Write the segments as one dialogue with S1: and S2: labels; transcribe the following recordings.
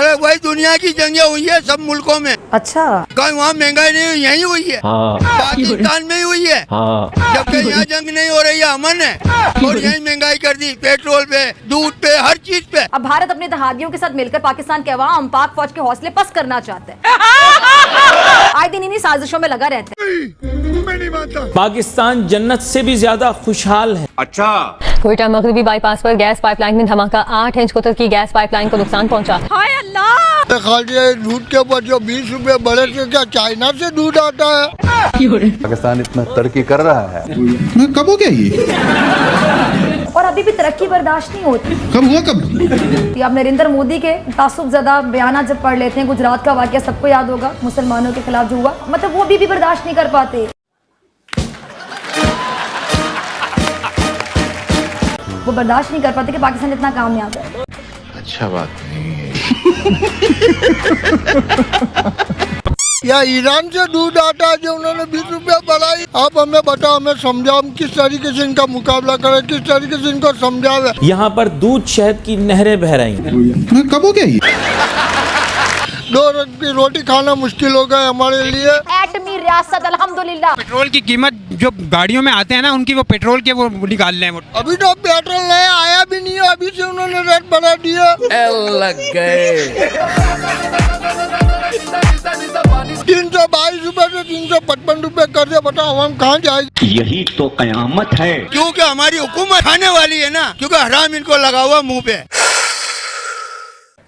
S1: अरे वही दुनिया की जंगें हुई है सब मुल्कों में।
S2: अच्छा,
S1: कहीं वहाँ महंगाई नहीं हुई, यही हुई है। पाकिस्तान में ही हुई है। जबकि यहाँ जंग नहीं हो रही है, अमन है, और यही महंगाई कर दी, पेट्रोल पे, दूध पे, हर चीज पे।
S2: अब भारत अपने इत्तेहादियों के साथ मिलकर पाकिस्तान के अवाम पाक फौज के हौसले पस्त करना चाहते हैं। आए दिन इन्हीं साजिशों में लगा रहते हैं।
S1: मैं नहीं मानता।
S3: पाकिस्तान जन्नत से भी ज्यादा खुशहाल है।
S1: अच्छा,
S4: कोयटा मगरबी बाईपास पर गैस पाइपलाइन में धमाका, 8 इंच कुतर की गैस पाइपलाइन को नुकसान पहुंचा।
S2: हाय अल्लाह!
S1: खाली दूध के ऊपर जो 20 रुपए बढ़े थे, क्या चाइना से दूध आता है?
S5: पाकिस्तान इतना तरक्की कर रहा है,
S6: कब हो गया ये?
S2: और अभी भी तरक्की बर्दाश्त नहीं होती।
S6: कब हुआ कब?
S2: आप नरेंद्र मोदी के तासुबज़दा बयान जब पढ़ लेते हैं, गुजरात का वाकया सबको याद होगा, मुसलमानों के खिलाफ जो हुआ, मतलब वो भी बर्दाश्त नहीं कर पाते। वो बर्दाश्त नहीं कर पाते कि पाकिस्तान इतना कामयाब है।
S5: अच्छा बात नहीं है।
S1: या ईरान से दूध आता है जो उन्होंने 20 रुपया बढ़ाई। आप हमें बताओ, हमें समझाओ, हम किस तरीके से इनका मुकाबला करें, किस तरीके से इनको समझावे।
S3: यहाँ पर दूध शहद की नहरें बह रही हैं।
S6: कब हो गया ये?
S1: 2 रंग की रोटी खाना मुश्किल हो गया हमारे लिए।
S2: एटमी रियासत अल्हम्दुलिल्लाह।
S7: पेट्रोल की कीमत जो गाड़ियों में आते हैं ना, उनकी वो पेट्रोल के वो निकाल रहे हैं।
S1: अभी तो पेट्रोल नया आया भी नहीं है, अभी से उन्होंने रेट बढ़ा दिया।
S3: लग गए
S1: 322 रुपए से 355 रुपए कर दे, बताओ हम कहाँ जाएंगे?
S8: यही तो कयामत है।
S1: क्योंकि हमारी हुकूमत आने वाली है ना, क्योंकि हराम इनको लगा हुआ मुंह पे।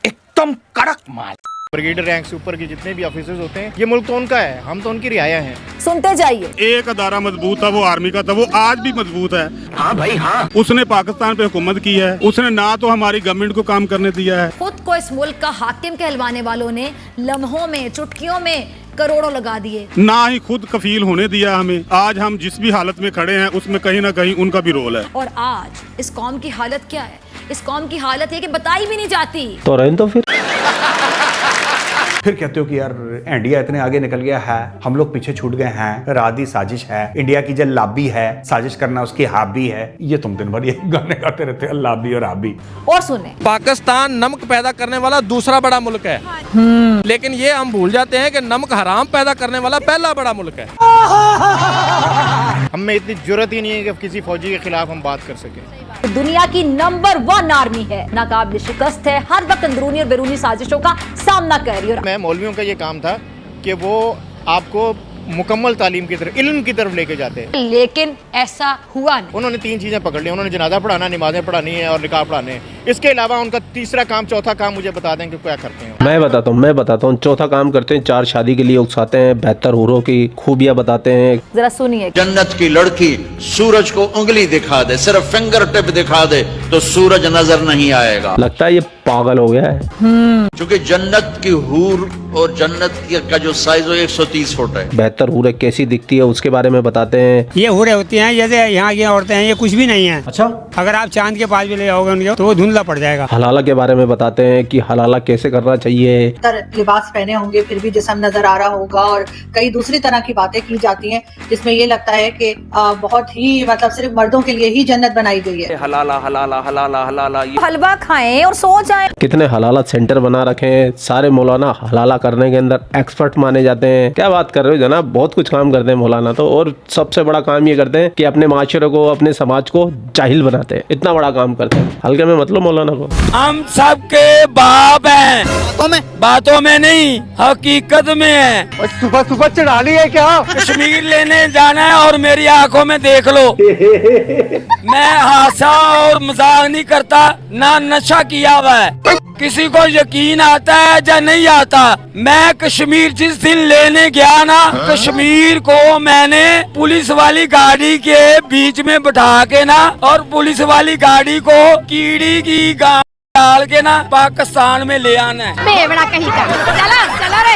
S8: एकदम कड़क माल।
S9: ब्रिगेडियर रैंक से ऊपर के जितने भी ऑफिसर्स होते हैं, ये मुल्क तो उनका है, हम तो उनकी रियाया हैं।
S2: सुनते जाइए।
S10: एक अदारा मजबूत था, वो आर्मी का था, वो आज भी मजबूत है।
S8: हाँ भाई हाँ।
S10: उसने पाकिस्तान पे हुकूमत की है, उसने ना तो हमारी गवर्नमेंट को काम करने दिया है।
S2: खुद को इस मुल्क का हाकिम कहलवाने वालों ने लम्हों में, चुटकियों में करोड़ों लगा दिए,
S10: ना ही खुद कफील होने दिया हमें। आज हम जिस भी हालत में खड़े हैं, उसमें कहीं ना कहीं उनका भी रोल है।
S2: और आज इस कौम की हालत क्या है? इस कौम की हालत है कि बताई भी नहीं जाती।
S3: तो रहने तो
S5: फिर कहते हो कि यार इंडिया इतने आगे निकल गया है, हम लोग पीछे छूट गए हैं, राधी साजिश है, इंडिया की जो लाबी है, साजिश करना उसकी हाबी है। ये तुम दिन भर ये गाने गाते रहते हैं, लाबी और हाबी।
S2: और सुने,
S3: पाकिस्तान नमक पैदा करने वाला दूसरा बड़ा मुल्क है, लेकिन ये हम भूल जाते हैं कि नमक हराम पैदा करने वाला पहला बड़ा मुल्क है।
S9: हम में इतनी जरूरत ही नहीं है कि किसी फौजी के खिलाफ हम बात कर सके।
S2: दुनिया की नंबर 1 आर्मी है, नाकाबिल शिकस्त है, हर वक्त अंदरूनी और बैरूनी साजिशों का सामना कर रही है।
S9: मैं मौलवियों का ये काम था कि वो आपको मुकम्मल तालीम की तरफ, इल्म की तरफ लेके जाते हैं,
S2: लेकिन ऐसा हुआ नहीं।
S9: उन्होंने 3 चीजें पकड़ ली। उन्होंने जनाजा पढ़ाना, नमाजें पढ़ानी है और निकाह पढ़ाने हैं। इसके अलावा उनका तीसरा काम, चौथा काम मुझे बता दें कि क्या करते हैं।
S3: मैं बताता हूँ। चौथा काम करते हैं, 4 शादी के लिए उकसाते हैं, बेहतर हुरों की खूबियाँ बताते हैं।
S2: जरा सुनिए।
S11: जन्नत की लड़की सूरज को उंगली दिखा दे, सिर्फ फिंगर टिप दिखा दे तो सूरज नजर नहीं आएगा।
S3: लगता है ये पागल हो गया है।
S11: क्योंकि जन्नत की हूर और जन्नत का जो साइज है 130 फुट है।
S3: बेहतर हूरें कैसी दिखती है उसके बारे में बताते हैं।
S7: ये हूरें होती हैं जैसे यहाँ की औरतें हैं, ये कुछ भी नहीं है।
S3: अच्छा,
S7: अगर आप चांद के पास भी ले जाओगे उनके तो वो धुंधला पड़ जाएगा।
S3: हलाला के बारे में बताते हैं कि हलाला कैसे करना चाहिए।
S12: लिबास पहने होंगे फिर भी जिस्म नजर आ रहा होगा, और कई दूसरी तरह की बातें की जाती हैं जिसमें ये लगता है कि बहुत ही मतलब सिर्फ मर्दों के लिए ही जन्नत बनाई गई है।
S3: हलाला हलाला हलाला हलाला।
S2: हलवा खाएं और सो जाएं।
S3: कितने हलाला सेंटर बना रखे हैं, सारे मौलाना हलाला करने के अंदर एक्सपर्ट माने जाते हैं। क्या बात कर रहे हो जनाब, बहुत कुछ काम करते हैं मौलाना तो, और सबसे बड़ा काम ये करते हैं कि अपने माशरे को, अपने समाज को जाहिल बनाते हैं। इतना बड़ा काम करते हैं, हल्के में मतलब मौलाना को। हम सबके बाप हैं, बातों में नहीं हकीकत में है।
S1: सुबह सुबह चढ़ा ली है क्या?
S3: कश्मीर लेने जाना है और मेरी आंखों में देख लो। मैं हासा और मजाक नहीं करता, ना नशा किया हुआ है। किसी को यकीन आता है या नहीं आता, मैं कश्मीर जिस दिन लेने गया ना, कश्मीर को मैंने पुलिस वाली गाड़ी के बीच में बैठा के ना, और पुलिस वाली गाड़ी को कीड़ी की डाल के ना पाकिस्तान में ले आना है।
S2: बेवड़ा कहीं का। चला रे।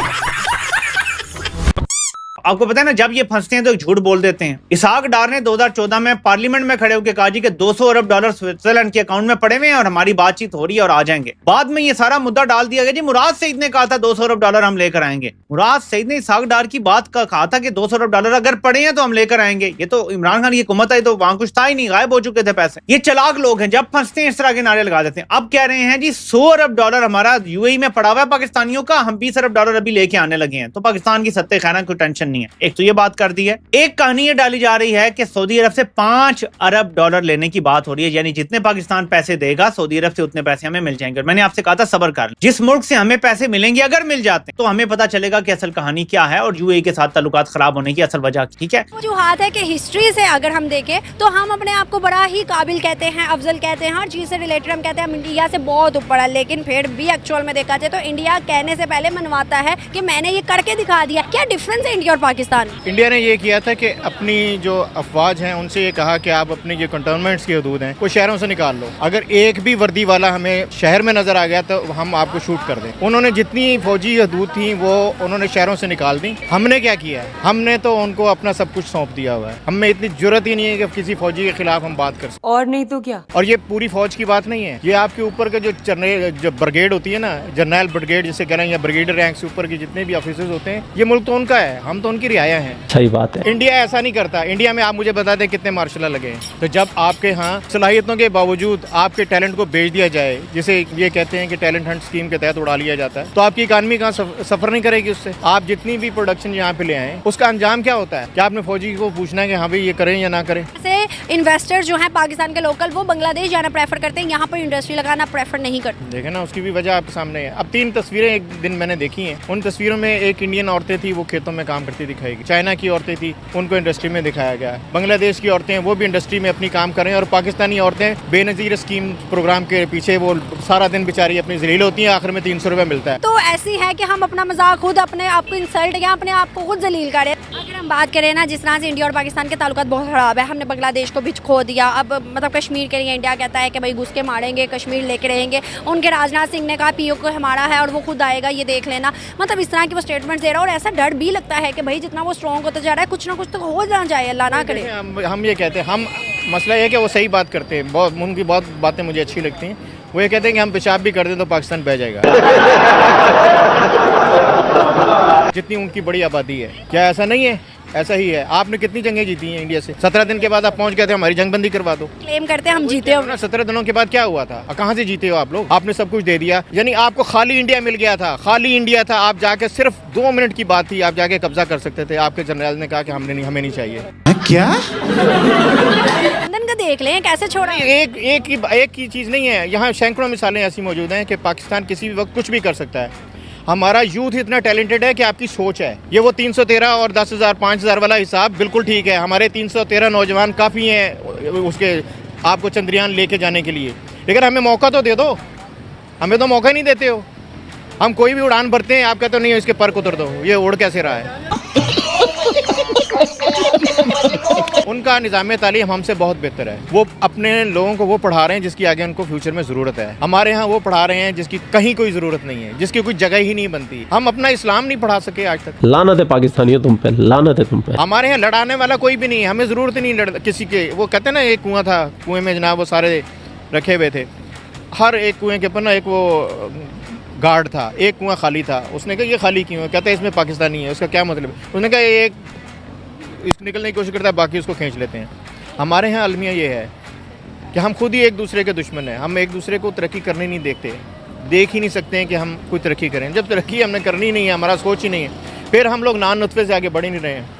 S13: आपको पता है ना, जब ये फंसते हैं तो झूठ बोल देते हैं। इसहाक डार ने 2014 में पार्लियामेंट में खड़े होकर कहा जी कि 200 अरब डॉलर स्विट्जरलैंड के अकाउंट में पड़े हुए हैं और हमारी बातचीत हो रही है और आ जाएंगे। बाद में ये सारा मुद्दा डाल दिया गया जी मुराद सईद ने कहा था 200 अरब डॉलर हम लेकर आएंगे। मुराद सईद ने इसहाक डार की बात का कहा था कि 200 अरब डॉलर अगर पड़े हैं तो हम लेकर आएंगे। ये तो इमरान खान की हुकूमत आई तो वहां कुछ था ही नहीं, गायब हो चुके थे पैसे। ये चालाक लोग हैं, जब फंसते हैं इस तरह के नारे लगा देते हैं। अब कह रहे हैं जी 100 अरब डॉलर हमारा यूएई में पड़ा हुआ है पाकिस्तानियों का, हम 20 अरब डॉलर अभी लेके आने लगे हैं। तो पाकिस्तान की सत्ते खैरा कोई टेंशन नहीं है। एक तो ये बात कर दी है। एक कहानी ये डाली जा रही है कि सऊदी अरब से 5 अरब डॉलर लेने की बात हो रही है, यानी जितने पाकिस्तान पैसे देगा सऊदी अरब से उतने पैसे हमें मिल जाएंगे। और मैंने आपसे कहा था सब्र कर, जिस मुल्क से हमें पैसे मिलेंगे अगर मिल जाते हैं तो हमें पता चलेगा कि असल कहानी क्या है और यूएई के साथ ताल्लुकात खराब होने की असल वजह। ठीक है,
S14: वजूहात है कि हिस्ट्री से अगर हम देखें तो हम अपने आप को बड़ा ही काबिल कहते हैं, अफजल कहते हैं, हर चीज से रिलेटेड हम कहते हैं हम इंडिया से बहुत ऊपर है। लेकिन फिर भी एक्चुअल में देखा जाए तो इंडिया कहने से पहले मनवाता है कि मैंने ये करके दिखा दिया। क्या डिफरेंस है इंडिया और पाकिस्तान?
S9: इंडिया ने ये किया था कि अपनी जो अफवाज हैं उनसे ये कहा कि आप अपने जो कंटोनमेंट्स की हदूद हैं वो शहरों से निकाल लो। अगर एक भी वर्दी वाला हमें शहर में नजर आ गया तो हम आपको शूट कर दें। उन्होंने जितनी फौजी हदूद थी वो उन्होंने शहरों से निकाल दी। हमने क्या किया है, हमने तो उनको अपना सब कुछ सौंप दिया हुआ है। हमें इतनी जरूरत ही नहीं है कि किसी फौजी के खिलाफ हम बात कर सकें।
S14: और नहीं तो क्या।
S9: और ये पूरी फौज की बात नहीं है, ये आपके ऊपर के जो ब्रिगेड होती है ना, जर्नल ब्रिगेड जिसे कह रहे हैं, या ब्रिगेडियर रैंक से ऊपर के जितने भी ऑफिसर्स होते हैं, ये मुल्क तो उनका है, हम तो उनकी रियाया हैं।
S3: सही बात है।
S9: इंडिया ऐसा नहीं करता। इंडिया में आप मुझे बता दें कितने मार्शल लगे हैं। तो जब आपके यहाँ सलाहियतों के बावजूद आपके टैलेंट को बेच दिया जाए, जिसे ये कहते हैं कि टैलेंट हंट स्कीम के तहत उड़ा लिया जाता है, तो आपकी इकानमी कहाँ सफर नहीं करेगी उससे। आप जितनी भी प्रोडक्शन यहाँ पे ले आए उसका अंजाम क्या होता है? क्या आपने फौजी को पूछना है कि हाँ भाई ये करें या ना करें?
S14: इन्वेस्टर जो है पाकिस्तान के लोकल वो बांग्लादेश जाना प्रेफर करते हैं, यहाँ पर इंडस्ट्री लगाना प्रेफर नहीं करते।
S9: देखे ना, उसकी भी वजह आपके सामने है। अब 3 तस्वीरें एक दिन मैंने देखी हैं। उन तस्वीरों में एक इंडियन औरतें थी, वो खेतों में काम करती दिखाई गई। चाइना की औरतें थी, उनको इंडस्ट्री में दिखाया गया। बांग्लादेश की औरतें वो भी इंडस्ट्री में अपनी काम कर रहे हैं। और पाकिस्तानी औरतें बेनजीर स्कीम प्रोग्राम के पीछे वो सारा दिन बेचारी अपनी जलील होती हैं, आखिर में 300 रुपये मिलता है।
S14: तो ऐसी है कि हम अपना मजाक खुद अपने आप को इंसल्ट या अपने आप को खुद जलील करें। अगर हम बात करें ना, जिस तरह से इंडिया और पाकिस्तान के ताल्लुकात बहुत खराब है, हमने बांग्लादेश को भी खो दिया। अब मतलब कश्मीर के लिए इंडिया कहता है कि भाई घुस के मारेंगे, कश्मीर लेके रहेंगे। उनके राजनाथ सिंह ने कहा पीओ को हमारा है और वो खुद आएगा, ये देख लेना। मतलब इस तरह की वो स्टेटमेंट दे रहा है। और ऐसा डर भी लगता है कि भाई जितना वो स्ट्रॉन्ग होता जा रहा है कुछ ना कुछ तो हो जाना चाहिए, अल्लाह ना करे।
S9: हम ये कहते हैं, हम मसला ये है कि वो सही बात करते हैं, बहुत उनकी बहुत बातें मुझे अच्छी लगती हैं। वो ये कहते हैं कि हम पेशाब भी कर दें तो पाकिस्तान बह जाएगा। जितनी उनकी बड़ी आबादी है, क्या ऐसा नहीं है? ऐसा ही है। आपने कितनी जंगें जीती हैं इंडिया से? 17 दिन के बाद आप पहुंच गए थे, हमारी जंगबंदी करवा दो।
S14: क्लेम करते हैं हम जीते हो।
S9: 17 दिनों के बाद क्या हुआ था? कहाँ से जीते हो आप लोग? आपने सब कुछ दे दिया, यानी आपको खाली इंडिया मिल गया था। खाली इंडिया था, आप जाके सिर्फ 2 मिनट की बात थी, आप जाके कब्जा कर सकते थे। आपके जनरल ने कहा कि हमें नहीं चाहिए।
S6: क्या
S14: लंदन का देख लें कैसे छोड़ा।
S9: एक की चीज़ नहीं है, यहाँ सैकड़ों मिसालें ऐसी मौजूद हैं कि पाकिस्तान किसी भी वक्त कुछ भी कर सकता है। हमारा यूथ इतना टैलेंटेड है कि आपकी सोच है। ये वो 313 और 10,000 5,000 वाला हिसाब बिल्कुल ठीक है। हमारे 313 नौजवान काफ़ी हैं उसके आपको चंद्रयान लेके जाने के लिए, लेकिन हमें मौका तो दे दो। हमें तो मौका ही नहीं देते हो। हम कोई भी उड़ान भरते हैं, आप कहते हो नहीं इसके पर उतर दो, ये उड़ कैसे रहा है? उनका निज़ाम तालीम हमसे बहुत बेहतर है। वो अपने लोगों को वो पढ़ा रहे हैं जिसकी आगे उनको फ्यूचर में ज़रूरत है। हमारे यहाँ वो पढ़ा रहे हैं जिसकी कहीं कोई ज़रूरत नहीं है, जिसकी कोई जगह ही नहीं बनती। हम अपना इस्लाम नहीं पढ़ा सके आज तक।
S3: लानत है पाकिस्तानियों तुम पे, लानत है तुम पे।
S9: हमारे यहाँ लड़ाने वाला कोई भी नहीं है, हमें ज़रूरत ही नहीं किसी के। वो कहते हैं ना, एक कुआं था, कुएँ में जनाब वो सारे रखे हुए थे। हर एक कुएँ के ऊपर ना एक वो गार्ड था, एक कुआं खाली था। उसने कहा ये खाली क्यों है? कहते हैं इसमें पाकिस्तानी है। उसका क्या मतलब है? उसने कहा एक निकलने की कोशिश करता है, बाकी उसको खींच लेते हैं। हमारे यहाँ अलमिया ये है कि हम खुद ही एक दूसरे के दुश्मन हैं। हम एक दूसरे को तरक्की करने नहीं देखते, देख ही नहीं सकते हैं कि हम कोई तरक्की करें। जब तरक्की हमने करनी नहीं है, हमारा सोच ही नहीं है, फिर हम लोग नान नुत्फे से आगे बढ़ ही नहीं रहे हैं।